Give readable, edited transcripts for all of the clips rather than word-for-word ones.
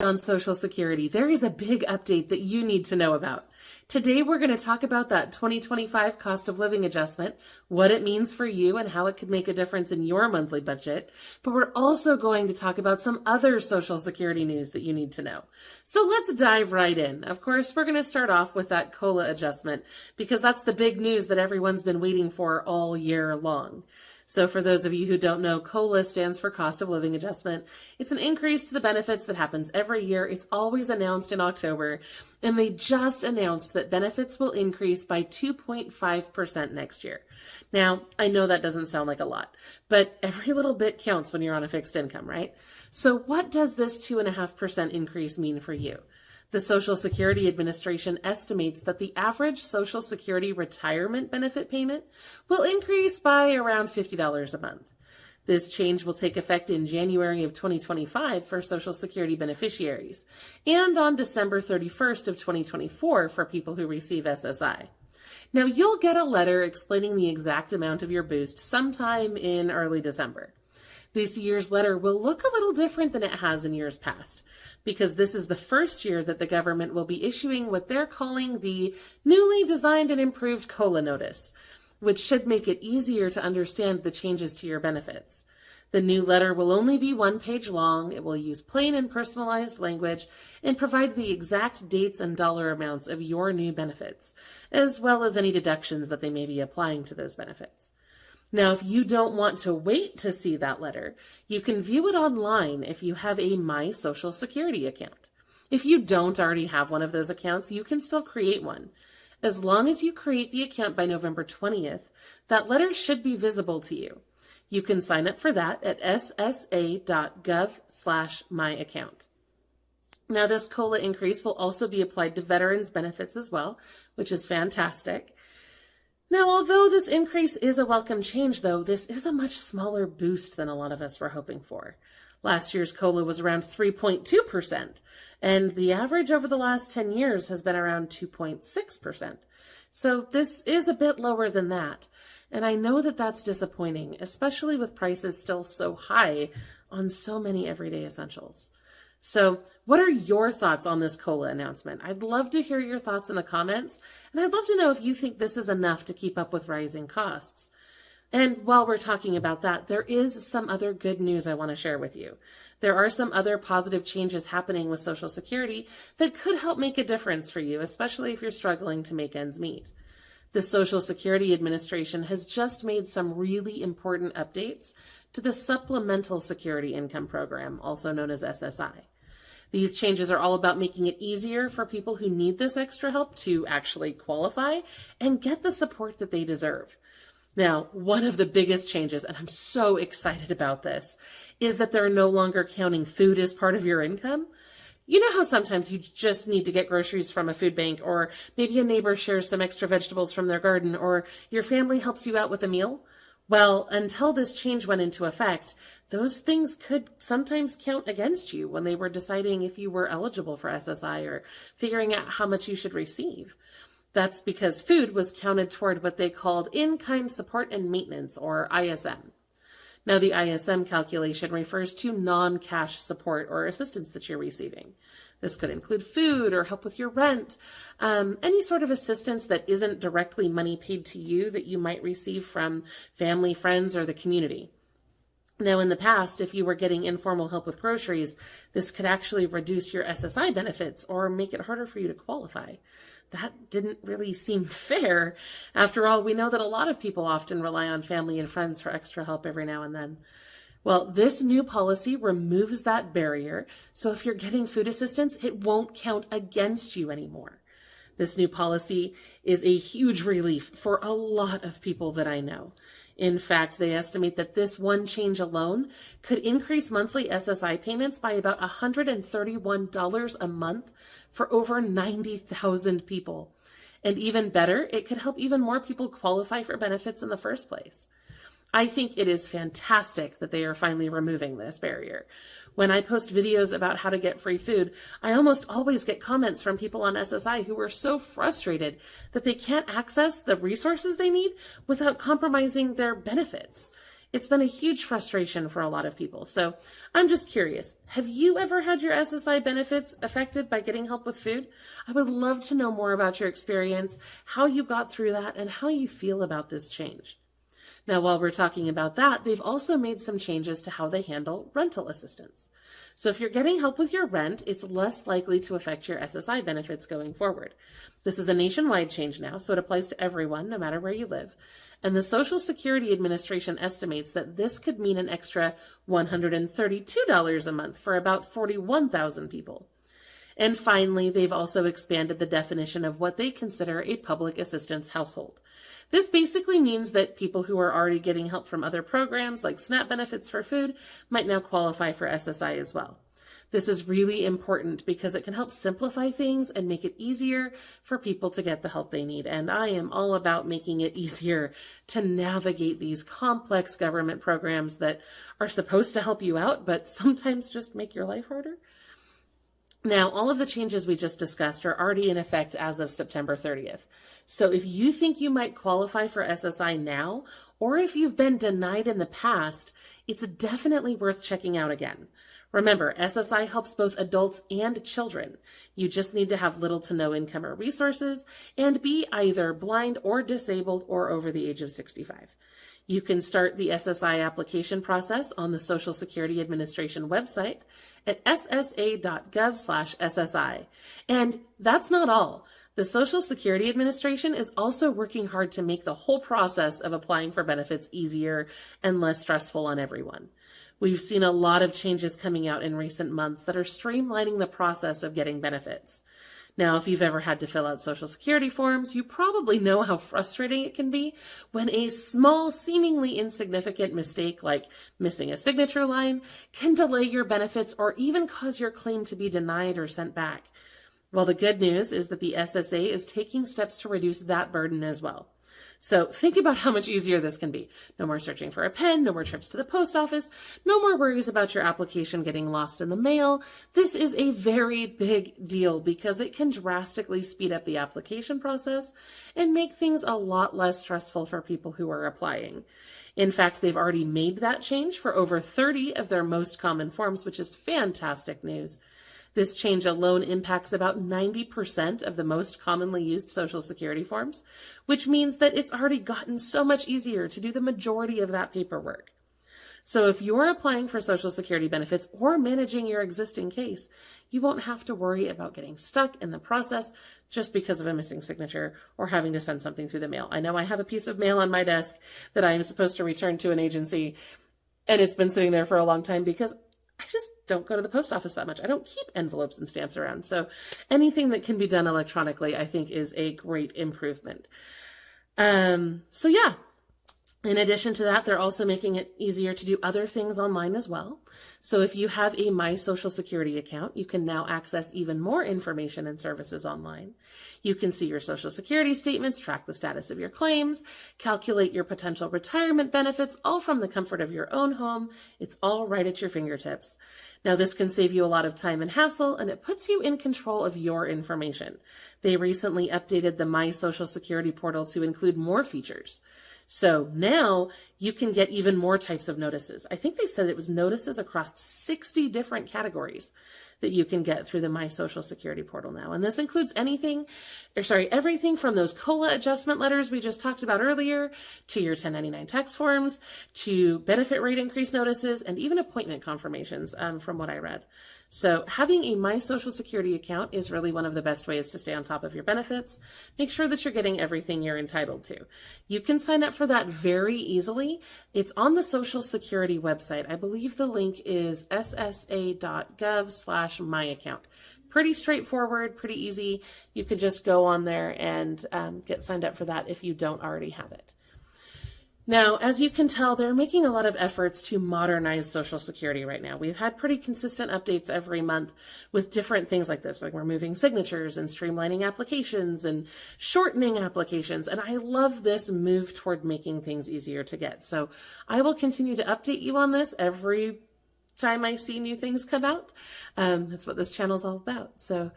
On Social Security, there is a big update that you need to know about. Today, we're going to talk about that 2025 cost of living adjustment, what it means for you and how it could make a difference in your monthly budget. But we're also going to talk about some other Social Security news that you need to know. So let's dive right in. Of course, we're going to start off with that COLA adjustment because that's the big news that everyone's been waiting for all year long. So for those of you who don't know, COLA stands for cost of living adjustment. It's an increase to the benefits that happens every year. It's always announced in October, and they just announced that benefits will increase by 2.5% next year. Now, I know that doesn't sound like a lot, but every little bit counts when you're on a fixed income, right? So what does this 2.5% increase mean for you? The Social Security Administration estimates that the average Social Security retirement benefit payment will increase by around $50 a month. This change will take effect in January of 2025 for Social Security beneficiaries and on December 31st of 2024 for people who receive SSI. Now, you'll get a letter explaining the exact amount of your boost sometime in early December. This year's letter will look a little different than it has in years past, because this is the first year that the government will be issuing what they're calling the newly designed and improved COLA notice, which should make it easier to understand the changes to your benefits. The new letter will only be 1 page long. It will use plain and personalized language and provide the exact dates and dollar amounts of your new benefits, as well as any deductions that they may be applying to those benefits. Now, if you don't want to wait to see that letter, you can view it online if you have a My Social Security account. If you don't already have one of those accounts, you can still create one. As long as you create the account by November 20th, that letter should be visible to you. You can sign up for that at ssa.gov/myaccount. Now, this COLA increase will also be applied to veterans' benefits as well, which is fantastic. Now, although this increase is a welcome change, though, this is a much smaller boost than a lot of us were hoping for. Last year's COLA was around 3.2%, and the average over the last 10 years has been around 2.6%. So this is a bit lower than that, and I know that that's disappointing, especially with prices still so high on so many everyday essentials. So what are your thoughts on this COLA announcement? I'd love to hear your thoughts in the comments, and I'd love to know if you think this is enough to keep up with rising costs. And while we're talking about that, there is some other good news I want to share with you. There are some other positive changes happening with Social Security that could help make a difference for you, especially if you're struggling to make ends meet. The Social Security Administration has just made some really important updates to the Supplemental Security Income Program, also known as SSI. These changes are all about making it easier for people who need this extra help to actually qualify and get the support that they deserve. Now, one of the biggest changes, and I'm so excited about this, is that they're no longer counting food as part of your income. You know how sometimes you just need to get groceries from a food bank, or maybe a neighbor shares some extra vegetables from their garden, or your family helps you out with a meal? Well, until this change went into effect, those things could sometimes count against you when they were deciding if you were eligible for SSI or figuring out how much you should receive. That's because food was counted toward what they called in-kind support and maintenance, or ISM. Now, the ISM calculation refers to non-cash support or assistance that you're receiving. This could include food or help with your rent, any sort of assistance that isn't directly money paid to you that you might receive from family, friends, or the community. Now, in the past, if you were getting informal help with groceries, this could actually reduce your SSI benefits or make it harder for you to qualify. That didn't really seem fair. After all, we know that a lot of people often rely on family and friends for extra help every now and then. Well, this new policy removes that barrier, so if you're getting food assistance, it won't count against you anymore. This new policy is a huge relief for a lot of people that I know. In fact, they estimate that this one change alone could increase monthly SSI payments by about $131 a month for over 90,000 people. And even better, it could help even more people qualify for benefits in the first place. I think it is fantastic that they are finally removing this barrier. When I post videos about how to get free food, I almost always get comments from people on SSI who are so frustrated that they can't access the resources they need without compromising their benefits. It's been a huge frustration for a lot of people. So I'm just curious, have you ever had your SSI benefits affected by getting help with food? I would love to know more about your experience, how you got through that, and how you feel about this change. Now, while we're talking about that, they've also made some changes to how they handle rental assistance. So if you're getting help with your rent, it's less likely to affect your SSI benefits going forward. This is a nationwide change now, so it applies to everyone, no matter where you live. And the Social Security Administration estimates that this could mean an extra $132 a month for about 41,000 people. And finally, they've also expanded the definition of what they consider a public assistance household. This basically means that people who are already getting help from other programs like SNAP benefits for food might now qualify for SSI as well. This is really important because it can help simplify things and make it easier for people to get the help they need. And I am all about making it easier to navigate these complex government programs that are supposed to help you out, but sometimes just make your life harder. Now, all of the changes we just discussed are already in effect as of September 30th. So if you think you might qualify for SSI now, or if you've been denied in the past, it's definitely worth checking out again. Remember, SSI helps both adults and children. You just need to have little to no income or resources and be either blind or disabled or over the age of 65. You can start the SSI application process on the Social Security Administration website at ssa.gov/SSI. And that's not all. The Social Security Administration is also working hard to make the whole process of applying for benefits easier and less stressful on everyone. We've seen a lot of changes coming out in recent months that are streamlining the process of getting benefits. Now, if you've ever had to fill out Social Security forms, you probably know how frustrating it can be when a small, seemingly insignificant mistake like missing a signature line can delay your benefits or even cause your claim to be denied or sent back. Well, the good news is that the SSA is taking steps to reduce that burden as well. So think about how much easier this can be. No more searching for a pen, no more trips to the post office, no more worries about your application getting lost in the mail. This is a very big deal because it can drastically speed up the application process and make things a lot less stressful for people who are applying. In fact, they've already made that change for over 30 of their most common forms, which is fantastic news. This change alone impacts about 90% of the most commonly used Social Security forms, which means that it's already gotten so much easier to do the majority of that paperwork. So if you're applying for Social Security benefits or managing your existing case, you won't have to worry about getting stuck in the process just because of a missing signature or having to send something through the mail. I know I have a piece of mail on my desk that I am supposed to return to an agency, and it's been sitting there for a long time because I just don't go to the post office that much. I don't keep envelopes and stamps around. So anything that can be done electronically, I think, is a great improvement. So yeah, in addition to that, they're also making it easier to do other things online as well. So if you have a My Social Security account, you can now access even more information and services online. You can see your Social Security statements, track the status of your claims, calculate your potential retirement benefits, all from the comfort of your own home. It's all right at your fingertips. Now, this can save you a lot of time and hassle, and it puts you in control of your information. They recently updated the My Social Security portal to include more features. So now you can get even more types of notices. I think they said it was notices across 60 different categories that you can get through the My Social Security portal now. And this includes everything from those COLA adjustment letters we just talked about earlier, to your 1099 tax forms, to benefit rate increase notices, and even appointment confirmations, from what I read. So having a My Social Security account is really one of the best ways to stay on top of your benefits. Make sure that you're getting everything you're entitled to. You can sign up for that very easily. It's on the Social Security website. I believe the link is ssa.gov/myaccount. Pretty straightforward, pretty easy. You can just go on there and get signed up for that if you don't already have it. Now, as you can tell, they're making a lot of efforts to modernize Social Security right now. We've had pretty consistent updates every month with different things like this, like removing signatures and streamlining applications and shortening applications. And I love this move toward making things easier to get. So I will continue to update you on this every time I see new things come out. That's what this channel is all about. So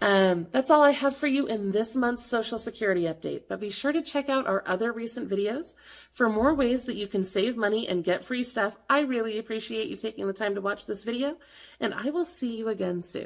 That's all I have for you in this month's Social Security update, but be sure to check out our other recent videos for more ways that you can save money and get free stuff. I really appreciate you taking the time to watch this video, and I will see you again soon.